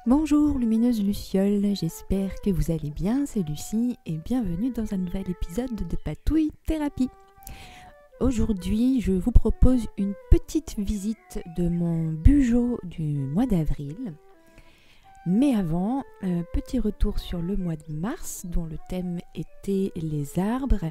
Bonjour lumineuse Luciole, j'espère que vous allez bien, c'est Lucie et bienvenue dans un nouvel épisode de Patouille Thérapie. Aujourd'hui, je vous propose une petite visite de mon bugeot du mois d'avril. Mais avant, petit retour sur le mois de mars dont le thème était les arbres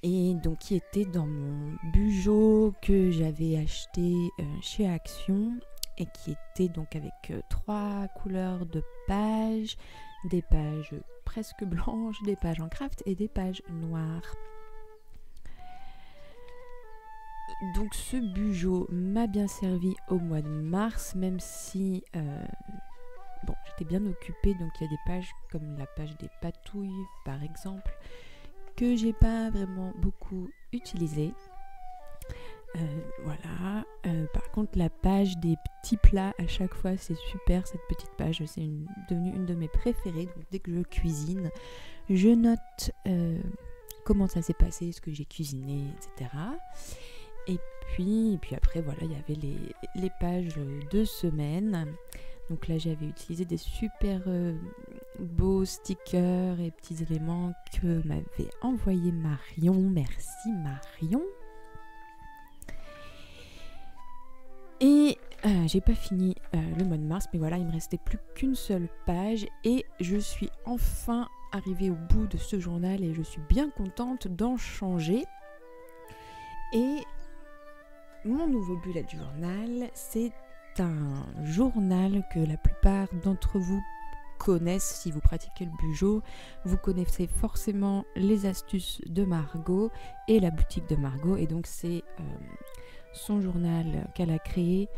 et donc qui était dans mon bugeot que j'avais acheté chez Action et qui était donc avec 3 couleurs de pages, des pages presque blanches, des pages en craft et des pages noires. Donc ce bugeot m'a bien servi au mois de mars, même si j'étais bien occupée, donc il y a des pages comme la page des patouilles par exemple, que j'ai pas vraiment beaucoup utilisée. Par contre la page des petits plats à chaque fois c'est super, cette petite page c'est devenue une de mes préférées. Donc dès que je cuisine je note comment ça s'est passé, ce que j'ai cuisiné, etc. Et puis après voilà, il y avait les pages de semaine. Donc là j'avais utilisé des super beaux stickers et petits éléments que m'avait envoyé Marion. Merci Marion. Et j'ai pas fini le mois de mars, mais voilà, il me restait plus qu'une seule page et je suis enfin arrivée au bout de ce journal et je suis bien contente d'en changer. Et mon nouveau bullet journal, c'est un journal que la plupart d'entre vous connaissent. Si vous pratiquez le bugeot, vous connaissez forcément les astuces de Margot et la boutique de Margot, et donc c'est son journal qu'elle a créé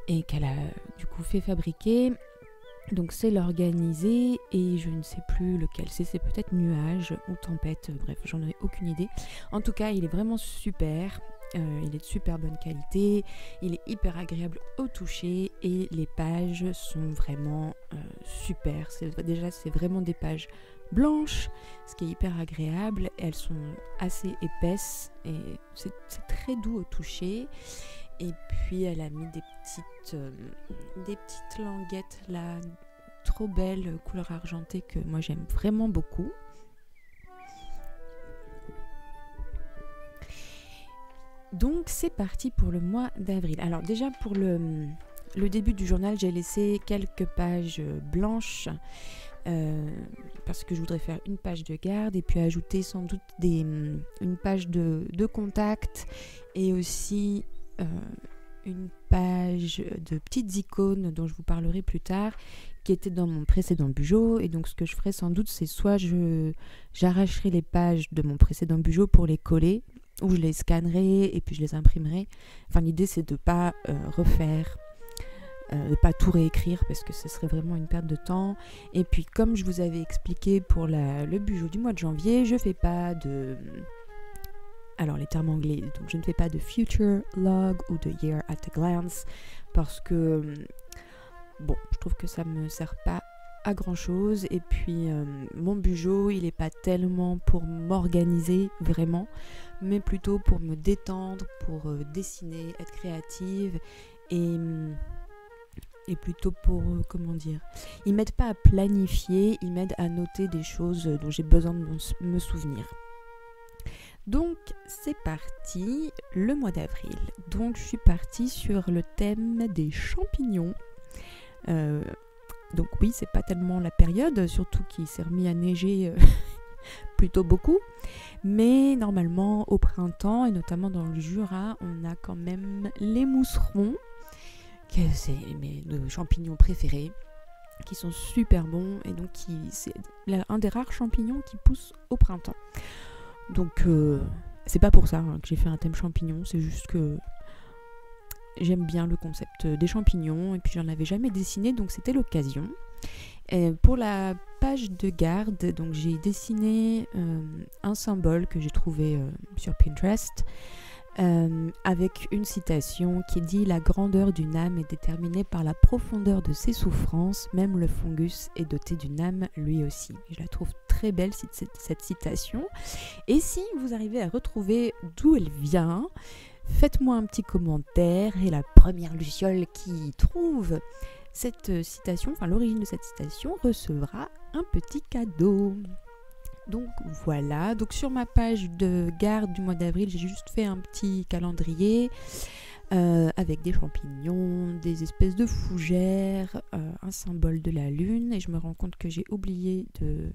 et qu'elle a du coup fait fabriquer. Donc c'est l'organisé et je ne sais plus lequel c'est peut-être nuage ou tempête, bref j'en ai aucune idée. En tout cas il est vraiment super, il est de super bonne qualité, il est hyper agréable au toucher et les pages sont vraiment super. C'est vraiment des pages blanches, ce qui est hyper agréable. Elles sont assez épaisses et c'est très doux au toucher. Et puis elle a mis des petites languettes là, trop belles, couleur argentée, que moi j'aime vraiment beaucoup. Donc c'est parti pour le mois d'avril. Alors déjà pour le début du journal, j'ai laissé quelques pages blanches parce que je voudrais faire une page de garde et puis ajouter sans doute une page de contact et aussi une page de petites icônes dont je vous parlerai plus tard, qui était dans mon précédent bugeot. Et donc ce que je ferai sans doute, c'est soit j'arracherai les pages de mon précédent bugeot pour les coller, ou je les scannerai et puis je les imprimerai. Enfin l'idée c'est de pas refaire, de pas tout réécrire parce que ce serait vraiment une perte de temps. Et puis comme je vous avais expliqué pour le bugeot du mois de janvier, je fais pas de... Alors les termes anglais, donc je ne fais pas de future log ou de year at a glance parce que je trouve que ça me sert pas à grand chose. Et puis mon bugeot il est pas tellement pour m'organiser vraiment, mais plutôt pour me détendre, pour dessiner, être créative et plutôt pour, ils m'aident pas à planifier, ils m'aident à noter des choses dont j'ai besoin de me souvenir. Donc c'est parti, le mois d'avril. Donc je suis partie sur le thème des champignons. Donc oui, c'est pas tellement la période, surtout qu'il s'est remis à neiger plutôt beaucoup. Mais normalement au printemps, et notamment dans le Jura, on a quand même les mousserons, que c'est mes champignons préférés, qui sont super bons et donc c'est un des rares champignons qui poussent au printemps. Donc c'est pas pour ça que j'ai fait un thème champignons, c'est juste que j'aime bien le concept des champignons et puis j'en avais jamais dessiné, donc c'était l'occasion. Et pour la page de garde, donc j'ai dessiné un symbole que j'ai trouvé sur Pinterest avec une citation qui dit « La grandeur d'une âme est déterminée par la profondeur de ses souffrances, même le fungus est doté d'une âme lui aussi. » Je la trouve très belle cette citation. Et si vous arrivez à retrouver d'où elle vient, faites-moi un petit commentaire et la première Luciole qui trouve cette citation, enfin l'origine de cette citation, recevra un petit cadeau. Donc voilà, donc sur ma page de garde du mois d'avril, j'ai juste fait un petit calendrier avec des champignons, des espèces de fougères, un symbole de la lune, et je me rends compte que j'ai oublié de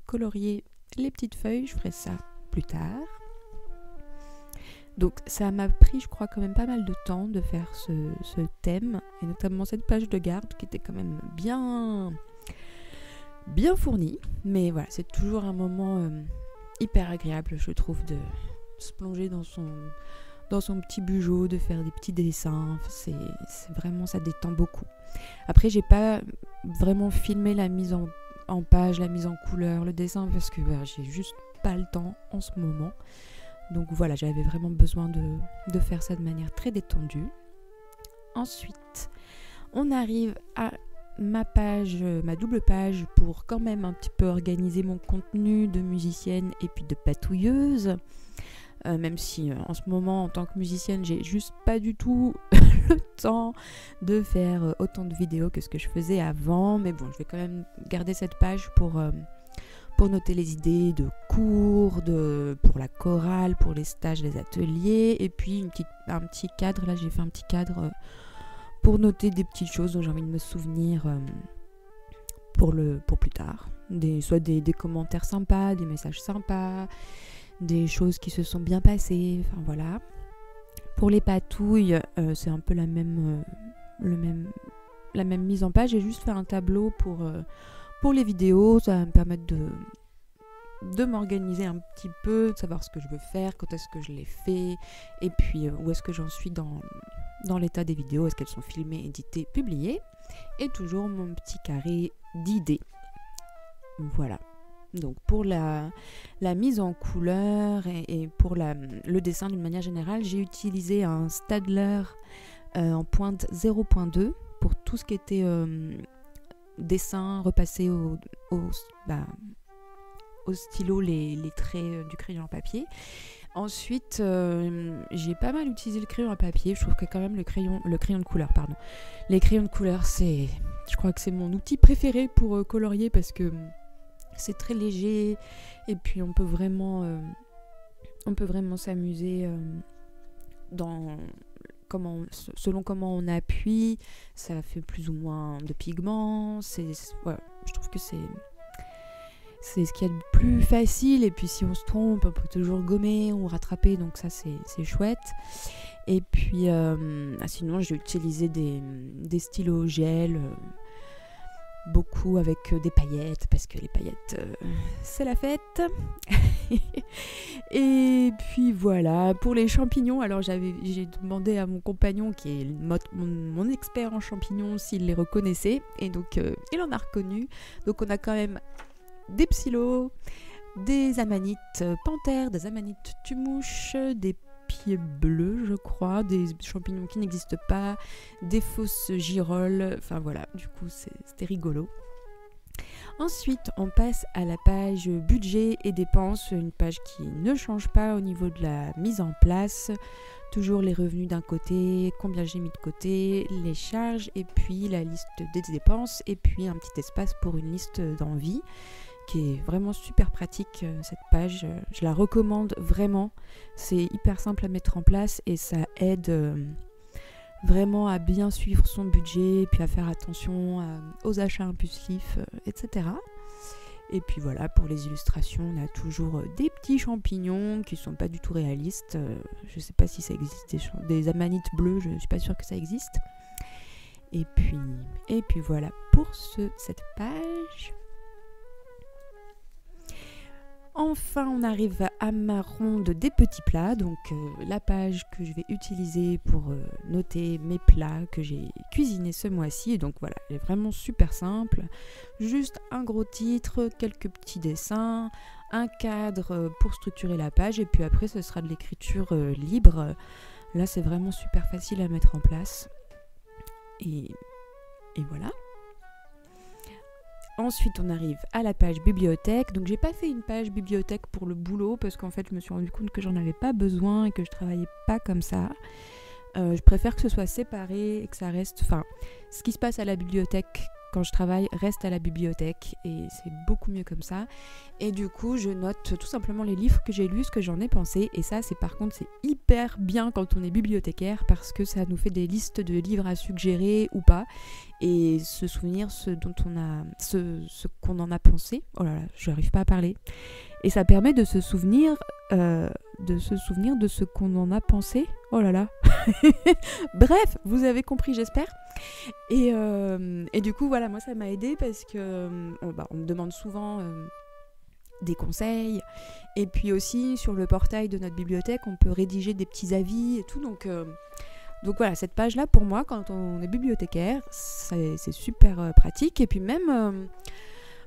colorier les petites feuilles, je ferai ça plus tard. Donc ça m'a pris, je crois, quand même pas mal de temps de faire ce thème, et notamment cette page de garde qui était quand même bien fournie. Mais voilà, c'est toujours un moment hyper agréable, je trouve, de se plonger dans son petit bugeot, de faire des petits dessins. C'est vraiment, ça détend beaucoup. Après, j'ai pas vraiment filmé la mise en page, la mise en couleur, le dessin, parce que j'ai juste pas le temps en ce moment. Donc voilà, j'avais vraiment besoin de faire ça de manière très détendue. Ensuite, on arrive à ma double page pour quand même un petit peu organiser mon contenu de musicienne et puis de patouilleuse. Même si en ce moment, en tant que musicienne, j'ai juste pas du tout le temps de faire autant de vidéos que ce que je faisais avant. Mais bon, je vais quand même garder cette page pour noter les idées de cours, pour la chorale, pour les stages, les ateliers, et puis un petit cadre. Là, j'ai fait un petit cadre pour noter des petites choses dont j'ai envie de me souvenir pour plus tard. Soit des commentaires sympas, des messages sympas, des choses qui se sont bien passées, enfin voilà. Pour les patouilles, c'est un peu la même mise en page. J'ai juste fait un tableau pour les vidéos, ça va me permettre de m'organiser un petit peu, de savoir ce que je veux faire, quand est-ce que je l'ai fait, et puis où est-ce que j'en suis dans l'état des vidéos, est-ce qu'elles sont filmées, éditées, publiées, et toujours mon petit carré d'idées. Voilà. Donc pour la mise en couleur et pour le dessin d'une manière générale, j'ai utilisé un Staedtler en pointe 0.2 pour tout ce qui était dessin, repasser au stylo les traits du crayon à papier. Ensuite, j'ai pas mal utilisé le crayon à papier. Je trouve que quand même le crayon de couleur, pardon. Les crayons de couleur, je crois que c'est mon outil préféré pour colorier parce que c'est très léger et puis on peut vraiment s'amuser selon comment on appuie. Ça fait plus ou moins de pigments. Je trouve que c'est ce qu'il y a de plus facile, et puis si on se trompe, on peut toujours gommer ou rattraper, donc ça c'est chouette. Et puis sinon j'ai utilisé des stylos gel, beaucoup avec des paillettes, parce que les paillettes c'est la fête. Et puis voilà, pour les champignons, alors j'ai demandé à mon compagnon qui est mon expert en champignons s'il les reconnaissait, et donc il en a reconnu. Donc on a quand même des psyllos, des amanites panthères, des amanites tumouches, des pieds bleus, je crois, des champignons qui n'existent pas, des fausses girolles, enfin voilà, du coup c'était rigolo. Ensuite, on passe à la page budget et dépenses, une page qui ne change pas au niveau de la mise en place. Toujours les revenus d'un côté, combien j'ai mis de côté, les charges, et puis la liste des dépenses, et puis un petit espace pour une liste d'envie, qui est vraiment super pratique, cette page. Je la recommande vraiment. C'est hyper simple à mettre en place et ça aide vraiment à bien suivre son budget, puis à faire attention aux achats impulsifs, etc. Et puis voilà, pour les illustrations, on a toujours des petits champignons qui sont pas du tout réalistes. Je sais pas si ça existe, des amanites bleues, je suis pas sûre que ça existe. Et puis voilà pour cette page. Enfin, on arrive à ma ronde des petits plats, donc la page que je vais utiliser pour noter mes plats que j'ai cuisinés ce mois-ci. Et donc voilà, elle est vraiment super simple. Juste un gros titre, quelques petits dessins, un cadre pour structurer la page, et puis après ce sera de l'écriture libre. Là, c'est vraiment super facile à mettre en place. Et voilà. Ensuite, on arrive à la page bibliothèque. Donc, j'ai pas fait une page bibliothèque pour le boulot parce qu'en fait, je me suis rendu compte que j'en avais pas besoin et que je travaillais pas comme ça. Je préfère que ce soit séparé et que ça reste... Enfin, ce qui se passe à la bibliothèque quand je travaille reste à la bibliothèque et c'est beaucoup mieux comme ça. Et du coup, je note tout simplement les livres que j'ai lus, ce que j'en ai pensé. Et ça, c'est par contre, c'est hyper bien quand on est bibliothécaire parce que ça nous fait des listes de livres à suggérer ou pas. Et se souvenir ce qu'on en a pensé. Oh là là, je n'arrive pas à parler. Et ça permet de se souvenir de ce qu'on en a pensé. Oh là là. Bref, vous avez compris, j'espère. Et du coup, voilà, moi ça m'a aidé parce que on me demande souvent des conseils. Et puis aussi, sur le portail de notre bibliothèque, on peut rédiger des petits avis et tout. Donc voilà, cette page-là, pour moi, quand on est bibliothécaire, c'est super pratique. Et puis même...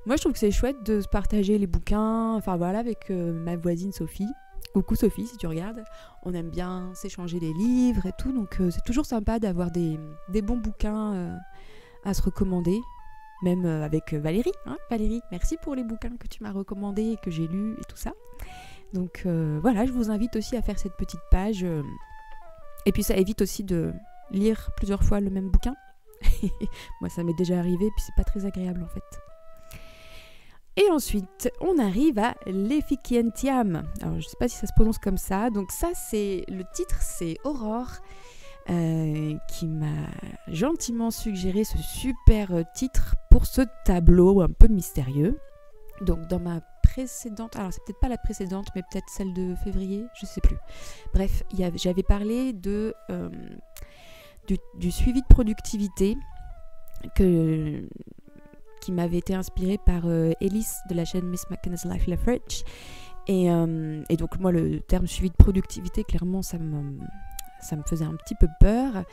moi, je trouve que c'est chouette de se partager les bouquins, enfin voilà, avec ma voisine Sophie. Coucou Sophie, si tu regardes. On aime bien s'échanger les livres et tout, donc c'est toujours sympa d'avoir des bons bouquins à se recommander, même avec Valérie. Hein, Valérie, merci pour les bouquins que tu m'as recommandés et que j'ai lus et tout ça. Donc voilà, je vous invite aussi à faire cette petite page. Et puis ça évite aussi de lire plusieurs fois le même bouquin. Moi, ça m'est déjà arrivé, puis c'est pas très agréable en fait. Et ensuite, on arrive à l'Efficientiam. Alors, je ne sais pas si ça se prononce comme ça. Donc ça, le titre, c'est Aurore qui m'a gentiment suggéré ce super titre pour ce tableau un peu mystérieux. Donc dans ma précédente, alors c'est peut-être pas la précédente, mais peut-être celle de février, je ne sais plus. Bref, j'avais parlé du suivi de productivité qui m'avait été inspirée par Elise de la chaîne Miss McKenna's Life Leverage. Et donc moi, le terme suivi de productivité, clairement, ça me faisait un petit peu peur.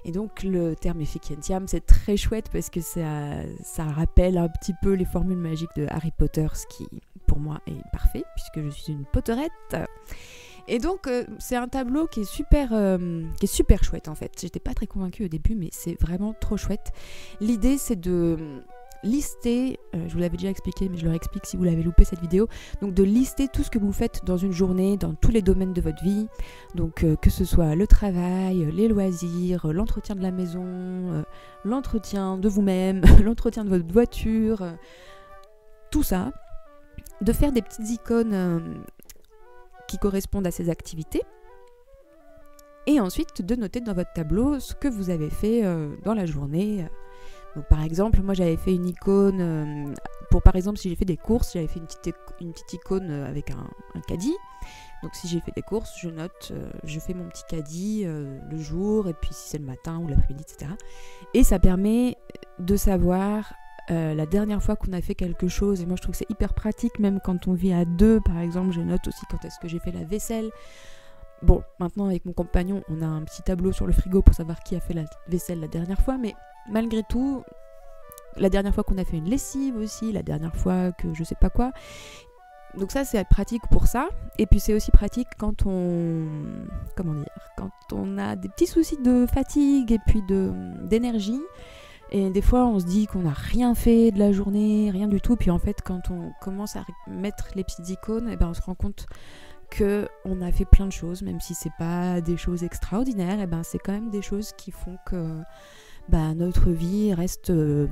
Et donc le terme Efficientiam, c'est très chouette parce que ça rappelle un petit peu les formules magiques de Harry Potter, ce qui, pour moi, est parfait, puisque je suis une Potterette. Et donc, c'est un tableau qui est super chouette, en fait. J'étais pas très convaincue au début, mais c'est vraiment trop chouette. L'idée, c'est de lister, je vous l'avais déjà expliqué, mais je le réexplique si vous l'avez loupé cette vidéo, donc de lister tout ce que vous faites dans une journée, dans tous les domaines de votre vie, donc que ce soit le travail, les loisirs, l'entretien de la maison, l'entretien de vous-même, l'entretien de votre voiture, tout ça, de faire des petites icônes qui correspondent à ces activités, et ensuite de noter dans votre tableau ce que vous avez fait dans la journée. Donc par exemple, moi j'avais fait une icône, pour par exemple si j'ai fait des courses, j'avais fait une petite icône avec un caddie. Donc si j'ai fait des courses, je note, je fais mon petit caddie le jour, et puis si c'est le matin ou l'après-midi, etc. Et ça permet de savoir la dernière fois qu'on a fait quelque chose, et moi je trouve que c'est hyper pratique, même quand on vit à deux, par exemple, je note aussi quand est-ce que j'ai fait la vaisselle. Bon, maintenant avec mon compagnon, on a un petit tableau sur le frigo pour savoir qui a fait la vaisselle la dernière fois, mais malgré tout, la dernière fois qu'on a fait une lessive aussi, la dernière fois que je sais pas quoi. Donc ça, c'est pratique pour ça. Et puis c'est aussi pratique quand on a des petits soucis de fatigue et puis d'énergie. Et des fois, on se dit qu'on n'a rien fait de la journée, rien du tout. Puis en fait, quand on commence à mettre les petites icônes, et ben on se rend compte qu'on a fait plein de choses, même si c'est pas des choses extraordinaires, et ben c'est quand même des choses qui font que notre vie reste en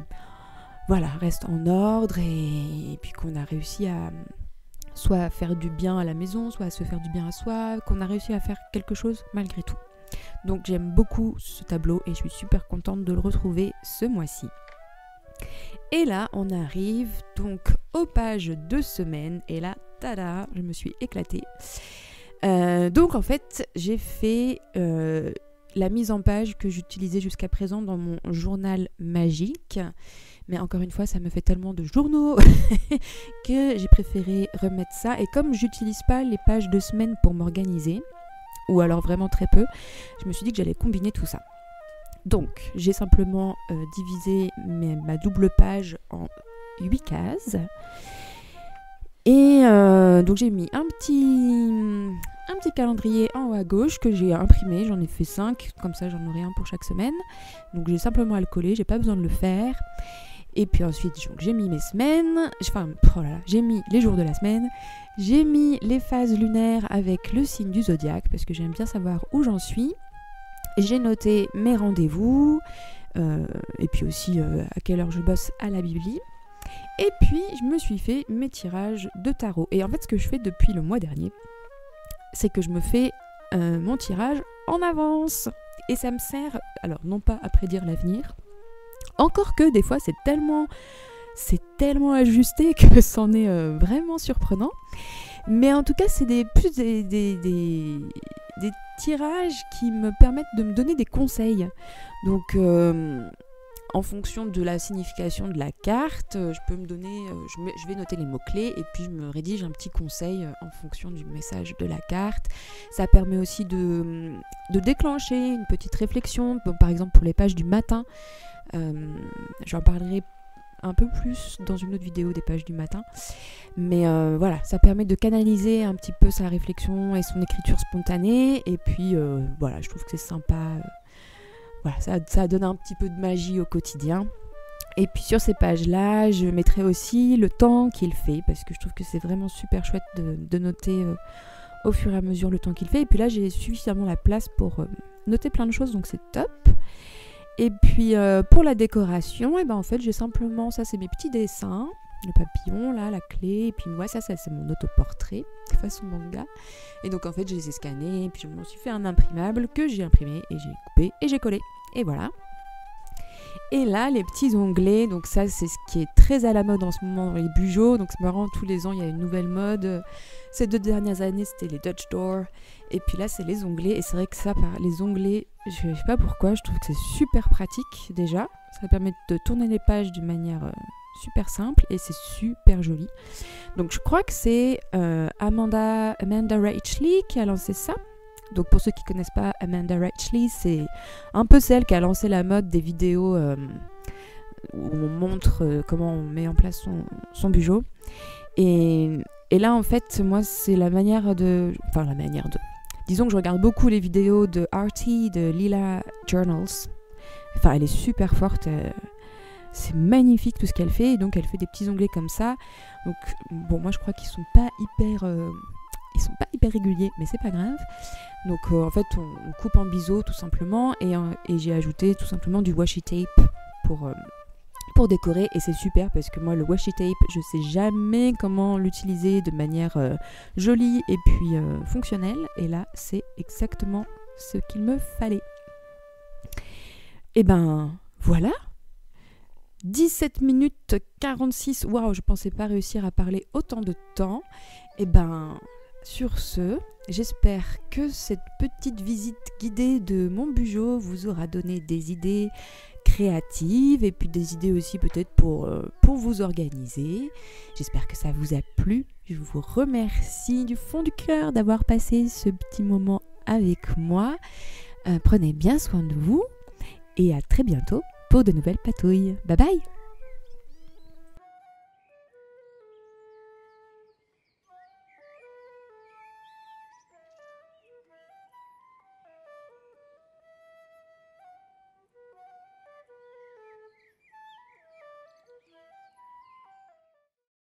ordre, et puis qu'on a réussi à soit faire du bien à la maison, soit à se faire du bien à soi, qu'on a réussi à faire quelque chose malgré tout. Donc j'aime beaucoup ce tableau et je suis super contente de le retrouver ce mois-ci. Et là, on arrive donc aux pages de semaine, et là, tada, je me suis éclatée. Donc en fait, j'ai fait la mise en page que j'utilisais jusqu'à présent dans mon journal magique. Mais encore une fois, ça me fait tellement de journaux que j'ai préféré remettre ça. Et comme j'utilise pas les pages de semaine pour m'organiser, ou alors vraiment très peu, je me suis dit que j'allais combiner tout ça. Donc, j'ai simplement divisé ma double page en 8 cases. Et donc j'ai mis un petit calendrier en haut à gauche que j'ai imprimé, j'en ai fait 5, comme ça j'en aurai un pour chaque semaine. Donc j'ai simplement à le coller, j'ai pas besoin de le faire. Et puis ensuite j'ai mis mes semaines, j'ai mis les jours de la semaine, j'ai mis les phases lunaires avec le signe du zodiaque parce que j'aime bien savoir où j'en suis. j'ai noté mes rendez-vous, et puis aussi à quelle heure je bosse à la Bibli. Et puis je me suis fait mes tirages de tarot. Et en fait ce que je fais depuis le mois dernier, c'est que je me fais mon tirage en avance. Et ça me sert, alors non pas à prédire l'avenir, encore que des fois c'est tellement ajusté que c'en est vraiment surprenant. Mais en tout cas c'est plus des tirages qui me permettent de me donner des conseils. Donc en fonction de la signification de la carte, je peux me donner, je vais noter les mots-clés et puis je me rédige un petit conseil en fonction du message de la carte. Ça permet aussi de déclencher une petite réflexion, bon, par exemple pour les pages du matin. J'en parlerai un peu plus dans une autre vidéo des pages du matin. Mais voilà, ça permet de canaliser un petit peu sa réflexion et son écriture spontanée. Et puis voilà, je trouve que c'est sympa. Voilà, ça donne un petit peu de magie au quotidien. Et puis sur ces pages-là, je mettrai aussi le temps qu'il fait, parce que je trouve que c'est vraiment super chouette de noter au fur et à mesure le temps qu'il fait. Et puis là, j'ai suffisamment la place pour noter plein de choses, donc c'est top. Et puis pour la décoration, et ben en fait, j'ai simplement, ça c'est mes petits dessins, le papillon là, la clé, et puis moi ça c'est mon autoportrait façon manga. Et donc en fait, je les ai scannés, et puis je m'en suis fait un imprimable que j'ai imprimé, et j'ai coupé, et j'ai collé. Et voilà. Et là, les petits onglets, donc ça c'est ce qui est très à la mode en ce moment dans les bujots, donc c'est marrant, tous les ans il y a une nouvelle mode. Ces 2 dernières années c'était les Dutch Door, et puis là c'est les onglets, et c'est vrai que ça, les onglets, je sais pas pourquoi, je trouve que c'est super pratique déjà, ça permet de tourner les pages d'une manière super simple, et c'est super joli. Donc je crois que c'est Amanda Rachley qui a lancé ça. Donc pour ceux qui ne connaissent pas Amanda Rachley, c'est un peu celle qui a lancé la mode des vidéos où on montre comment on met en place son bijou. Et là en fait, moi c'est la manière de... Disons que je regarde beaucoup les vidéos de Artie, de Lila Journals. Enfin elle est super forte, c'est magnifique tout ce qu'elle fait, et donc elle fait des petits onglets comme ça. Donc bon, moi je crois qu'ils sont pas hyper... Ils sont pas hyper réguliers, mais c'est pas grave. Donc en fait, on coupe en biseau tout simplement, et j'ai ajouté tout simplement du washi tape pour décorer, et c'est super parce que moi le washi tape, je sais jamais comment l'utiliser de manière jolie et puis fonctionnelle, et là c'est exactement ce qu'il me fallait. Et ben voilà, 17 minutes 46, waouh, je pensais pas réussir à parler autant de temps. Et ben sur ce, j'espère que cette petite visite guidée de mon bijou vous aura donné des idées créatives, et puis des idées aussi peut-être pour vous organiser. J'espère que ça vous a plu. Je vous remercie du fond du cœur d'avoir passé ce petit moment avec moi. Prenez bien soin de vous, et à très bientôt pour de nouvelles patouilles. Bye bye!